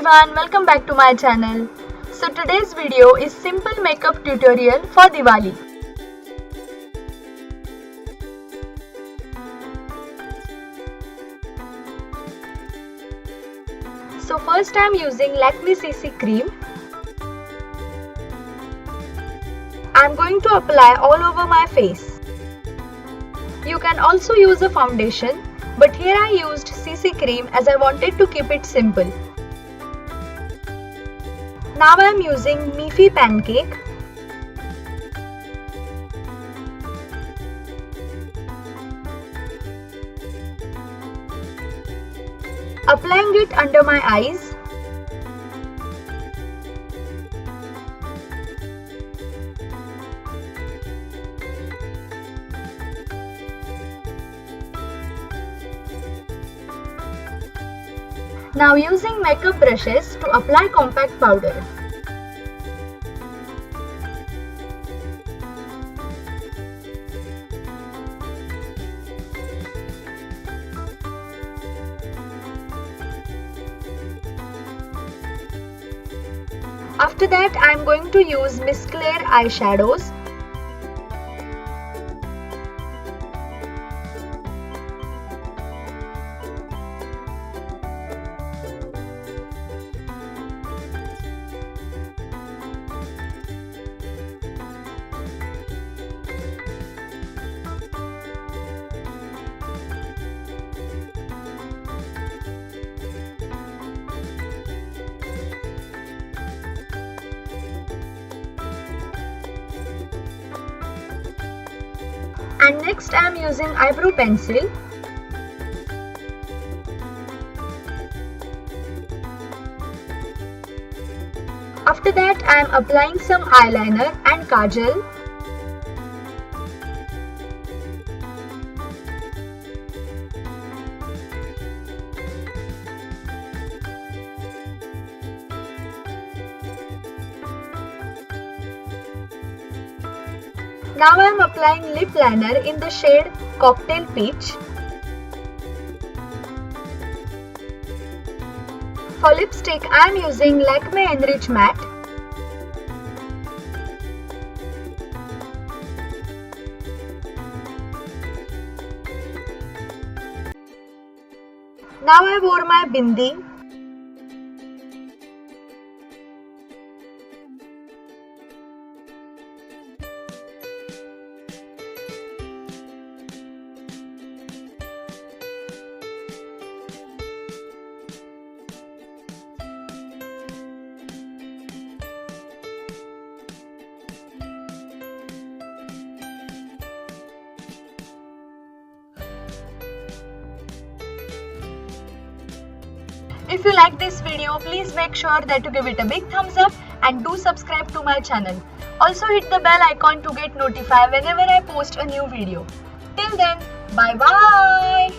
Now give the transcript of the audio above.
everyone, welcome back to my channel. So today's video is simple makeup tutorial for Diwali. So first I am using Lakme CC cream. I am going to apply all over my face. You can also use a foundation, but here I used CC cream as I wanted to keep it simple. Now I am using Mifi pancake. Applying it under my eyes. Now using makeup brushes to apply compact powder. After that, I am going to use Miss Claire eyeshadows. And next I am using eyebrow pencil. After that I am applying some eyeliner and kajal. Now I am applying lip liner in the shade Cocktail Peach. For lipstick, I am using Lakme Enrich Matte. Now I wore my bindi. If you like this video, please make sure that you give it a big thumbs up and do subscribe to my channel. Also hit the bell icon to get notified whenever I post a new video. Till then, bye bye.